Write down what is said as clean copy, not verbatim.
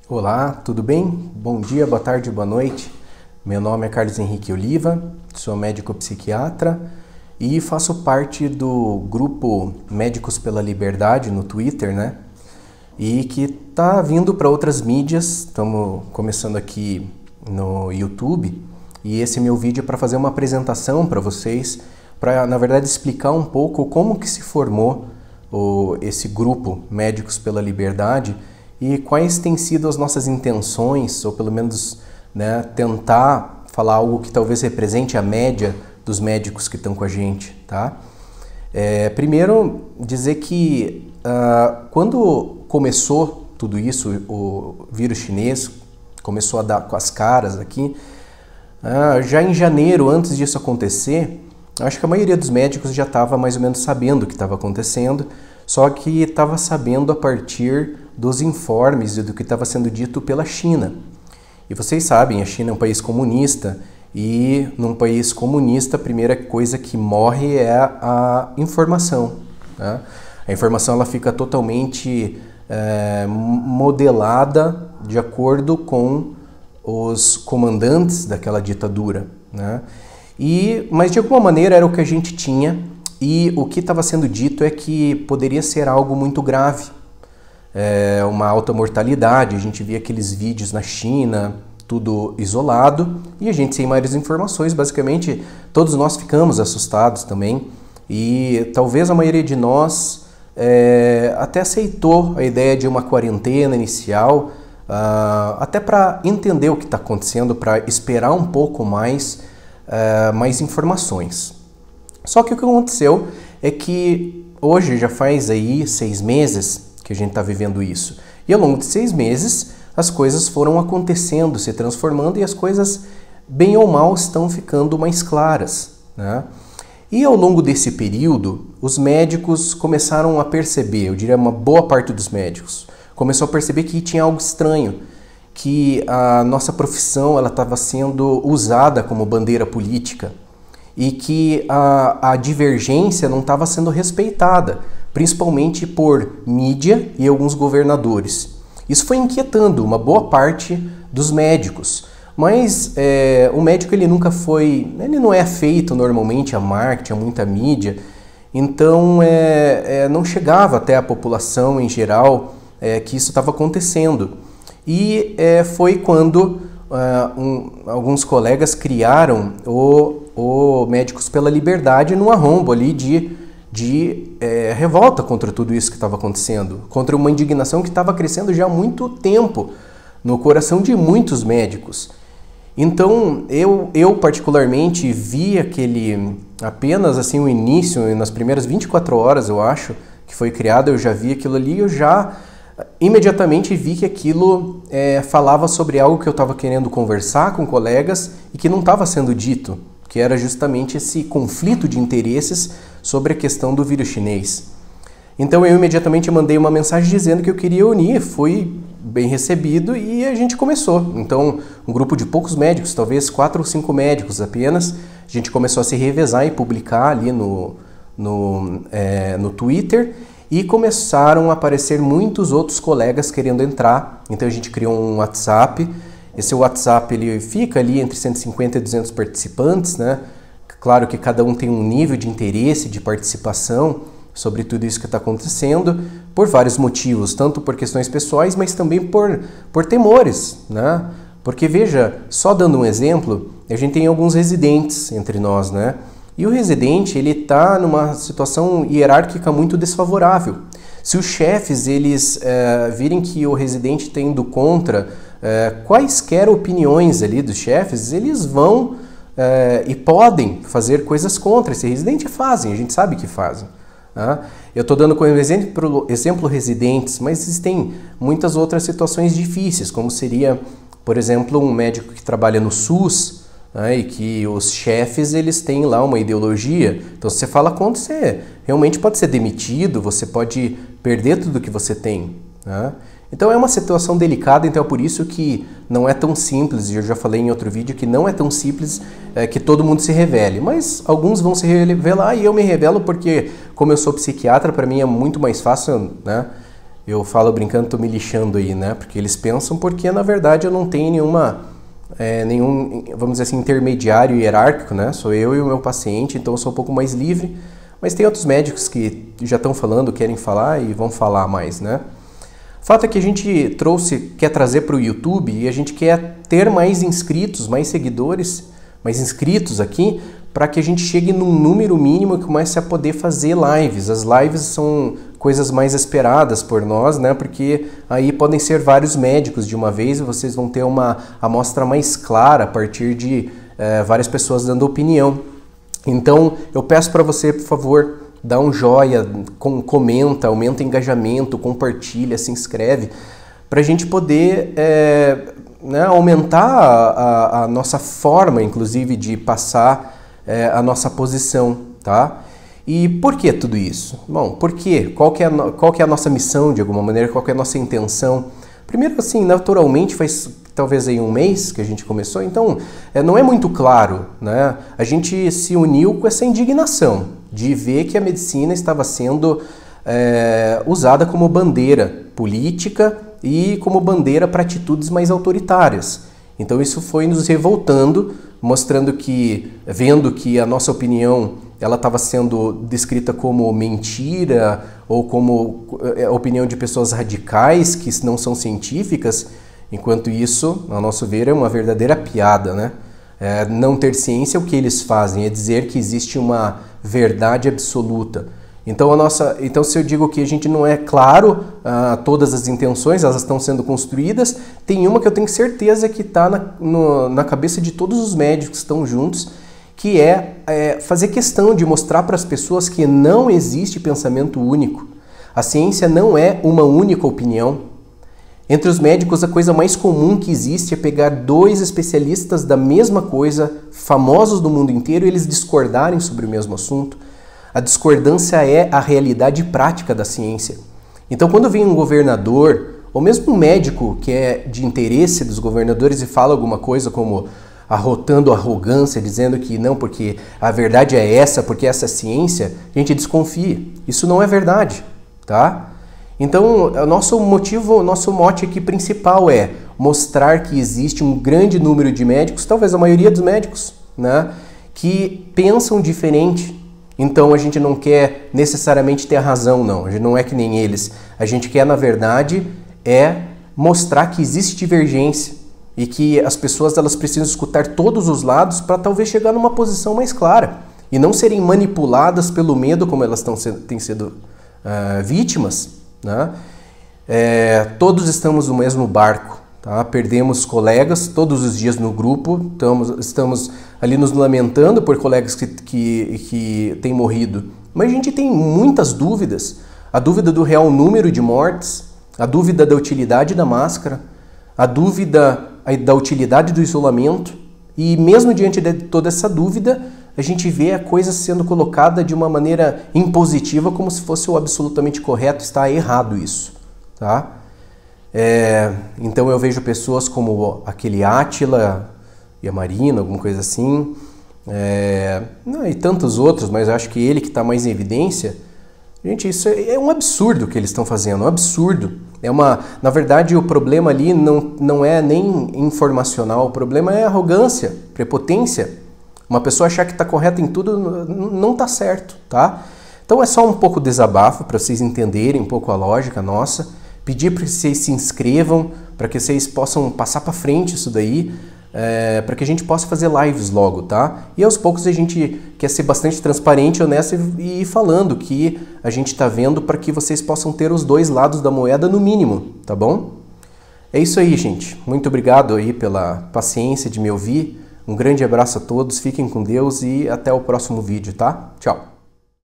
Olá, tudo bem? Bom dia, boa tarde, boa noite. Meu nome é Carlos Henrique Oliva, sou médico psiquiatra e faço parte do grupo Médicos pela Liberdade no Twitter, né? E que tá vindo para outras mídias. Estamos começando aqui no YouTube e esse meu vídeo é para fazer uma apresentação para vocês, para na verdade explicar um pouco como que se formou esse grupo Médicos pela Liberdade e quais têm sido as nossas intenções, ou pelo menos, né, tentar falar algo que talvez represente a média dos médicos que estão com a gente, tá? Primeiro, dizer que quando começou tudo isso, o vírus chinês começou a dar com as caras aqui, já em janeiro, antes disso acontecer, acho que a maioria dos médicos já estava mais ou menos sabendo o que estava acontecendo, só que estava sabendo a partir dos informes e do que estava sendo dito pela China. E vocês sabem, a China é um país comunista e num país comunista a primeira coisa que morre é a informação, né? A informação ela fica totalmente modelada de acordo com os comandantes daquela ditadura, né? Mas de alguma maneira era o que a gente tinha e o que estava sendo dito é que poderia ser algo muito grave. Uma alta mortalidade, a gente via aqueles vídeos na China, tudo isolado, e a gente sem maiores informações, basicamente todos nós ficamos assustados também, e talvez a maioria de nós até aceitou a ideia de uma quarentena inicial, até para entender o que está acontecendo, para esperar um pouco mais informações. Só que o que aconteceu é que hoje já faz aí 6 meses que a gente está vivendo isso. E ao longo de 6 meses, as coisas foram acontecendo, se transformando e as coisas, bem ou mal, estão ficando mais claras, né? E ao longo desse período, os médicos começaram a perceber, eu diria uma boa parte dos médicos, começou a perceber que tinha algo estranho, que a nossa profissão ela estava sendo usada como bandeira política e que a divergência não estava sendo respeitada, principalmente por mídia e alguns governadores. Isso foi inquietando uma boa parte dos médicos, mas o médico ele não é feito normalmente a marketing, a muita mídia, então não chegava até a população em geral que isso estava acontecendo. E foi quando alguns colegas criaram o Médicos pela Liberdade num arrombo ali de revolta contra tudo isso que estava acontecendo, contra uma indignação que estava crescendo já há muito tempo no coração de muitos médicos. Então, eu particularmente vi apenas assim o início, nas primeiras 24 horas, eu acho, que foi criado, eu já vi aquilo ali, eu já imediatamente vi que aquilo falava sobre algo que eu estava querendo conversar com colegas e que não estava sendo dito, que era justamente esse conflito de interesses sobre a questão do vírus chinês. Então eu imediatamente mandei uma mensagem dizendo que eu queria unir, fui bem recebido e a gente começou. Então um grupo de poucos médicos, talvez 4 ou 5 médicos apenas, a gente começou a se revezar e publicar ali no Twitter e começaram a aparecer muitos outros colegas querendo entrar. Então a gente criou um WhatsApp. Esse WhatsApp ele fica ali entre 150 e 200 participantes, né? Claro que cada um tem um nível de interesse, de participação sobre tudo isso que está acontecendo, por vários motivos, tanto por questões pessoais, mas também por temores, né? Porque veja, só dando um exemplo, a gente tem alguns residentes entre nós, né? E o residente ele está numa situação hierárquica muito desfavorável. Se os chefes eles virem que o residente está indo contra quaisquer opiniões ali dos chefes, eles vão e podem fazer coisas contra esse residente e fazem, a gente sabe que fazem. Tá? Eu estou dando como exemplo residentes, mas existem muitas outras situações difíceis, como seria, por exemplo, um médico que trabalha no SUS, né, e que os chefes eles têm lá uma ideologia. Então, se você fala contra, você realmente pode ser demitido, você pode perder tudo que você tem. Né? Então é uma situação delicada, então é por isso que não é tão simples, e eu já falei em outro vídeo que não é tão simples que todo mundo se revele, mas alguns vão se revelar e eu me revelo porque, como eu sou psiquiatra, para mim é muito mais fácil, né, Eu falo brincando, tô me lixando aí, né? Porque eles pensam porque, na verdade, eu não tenho nenhum, vamos dizer assim, intermediário hierárquico, né? Sou eu e o meu paciente, então eu sou um pouco mais livre. Mas tem outros médicos que já estão falando, querem falar e vão falar mais, né? O fato é que a gente quer trazer para o YouTube e a gente quer ter mais inscritos, mais seguidores, mais inscritos aqui, para que a gente chegue num número mínimo e comece a poder fazer lives. As lives são coisas mais esperadas por nós, né? Porque aí podem ser vários médicos de uma vez e vocês vão ter uma amostra mais clara a partir de várias pessoas dando opinião. Então, eu peço para você, por favor, dá um joia, comenta, aumenta o engajamento, compartilha, se inscreve, para a gente poder aumentar a nossa forma, inclusive, de passar a nossa posição, tá? E por que tudo isso? Bom, por quê? Qual que é a nossa missão, de alguma maneira? Qual que é a nossa intenção? Primeiro, assim, naturalmente, faz talvez aí um mês que a gente começou, então não é muito claro, né? A gente se uniu com essa indignação de ver que a medicina estava sendo usada como bandeira política e como bandeira para atitudes mais autoritárias. Então isso foi nos revoltando, vendo que a nossa opinião ela estava sendo descrita como mentira ou como opinião de pessoas radicais que não são científicas, enquanto isso, a nosso ver, é uma verdadeira piada, né? Não ter ciência, o que eles fazem é dizer que existe uma verdade absoluta. Então, se eu digo que a gente não é claro todas as intenções, elas estão sendo construídas, tem uma que eu tenho certeza que está na cabeça de todos os médicos que estão juntos, que é fazer questão de mostrar para as pessoas que não existe pensamento único. A ciência não é uma única opinião. Entre os médicos, a coisa mais comum que existe é pegar dois especialistas da mesma coisa, famosos do mundo inteiro, e eles discordarem sobre o mesmo assunto. A discordância é a realidade prática da ciência. Então, quando vem um governador, ou mesmo um médico que é de interesse dos governadores e fala alguma coisa como arrotando arrogância, dizendo que não, porque a verdade é essa, porque essa é a ciência, a gente desconfia. Isso não é verdade, tá? Então, o nosso mote aqui principal é mostrar que existe um grande número de médicos, talvez a maioria dos médicos, né, que pensam diferente. Então, a gente não quer necessariamente ter a razão, não. A gente não é que nem eles. A gente quer, na verdade, mostrar que existe divergência e que as pessoas elas precisam escutar todos os lados para talvez chegar numa posição mais clara e não serem manipuladas pelo medo como elas têm sido vítimas, né? Todos estamos no mesmo barco, tá? Perdemos colegas todos os dias no grupo, estamos ali nos lamentando por colegas que têm morrido, mas a gente tem muitas dúvidas, a dúvida do real número de mortes, a dúvida da utilidade da máscara, a dúvida da utilidade do isolamento, e mesmo diante de toda essa dúvida, a gente vê a coisa sendo colocada de uma maneira impositiva, como se fosse o absolutamente correto. Está errado isso, tá? Então eu vejo pessoas como aquele Átila e a Marina, alguma coisa assim, e tantos outros, mas eu acho que ele que está mais em evidência. Gente, isso é um absurdo o que eles estão fazendo, um absurdo. Na verdade, o problema ali não é nem informacional, o problema é arrogância, prepotência. Uma pessoa achar que está correta em tudo não está certo, tá? Então é só um pouco desabafo para vocês entenderem um pouco a lógica nossa, pedir para que vocês se inscrevam, para que vocês possam passar para frente isso daí, para que a gente possa fazer lives logo, tá? E aos poucos a gente quer ser bastante transparente, honesto e falando que a gente está vendo para que vocês possam ter os dois lados da moeda no mínimo, tá bom? É isso aí, gente. Muito obrigado aí pela paciência de me ouvir. Um grande abraço a todos, fiquem com Deus e até o próximo vídeo, tá? Tchau!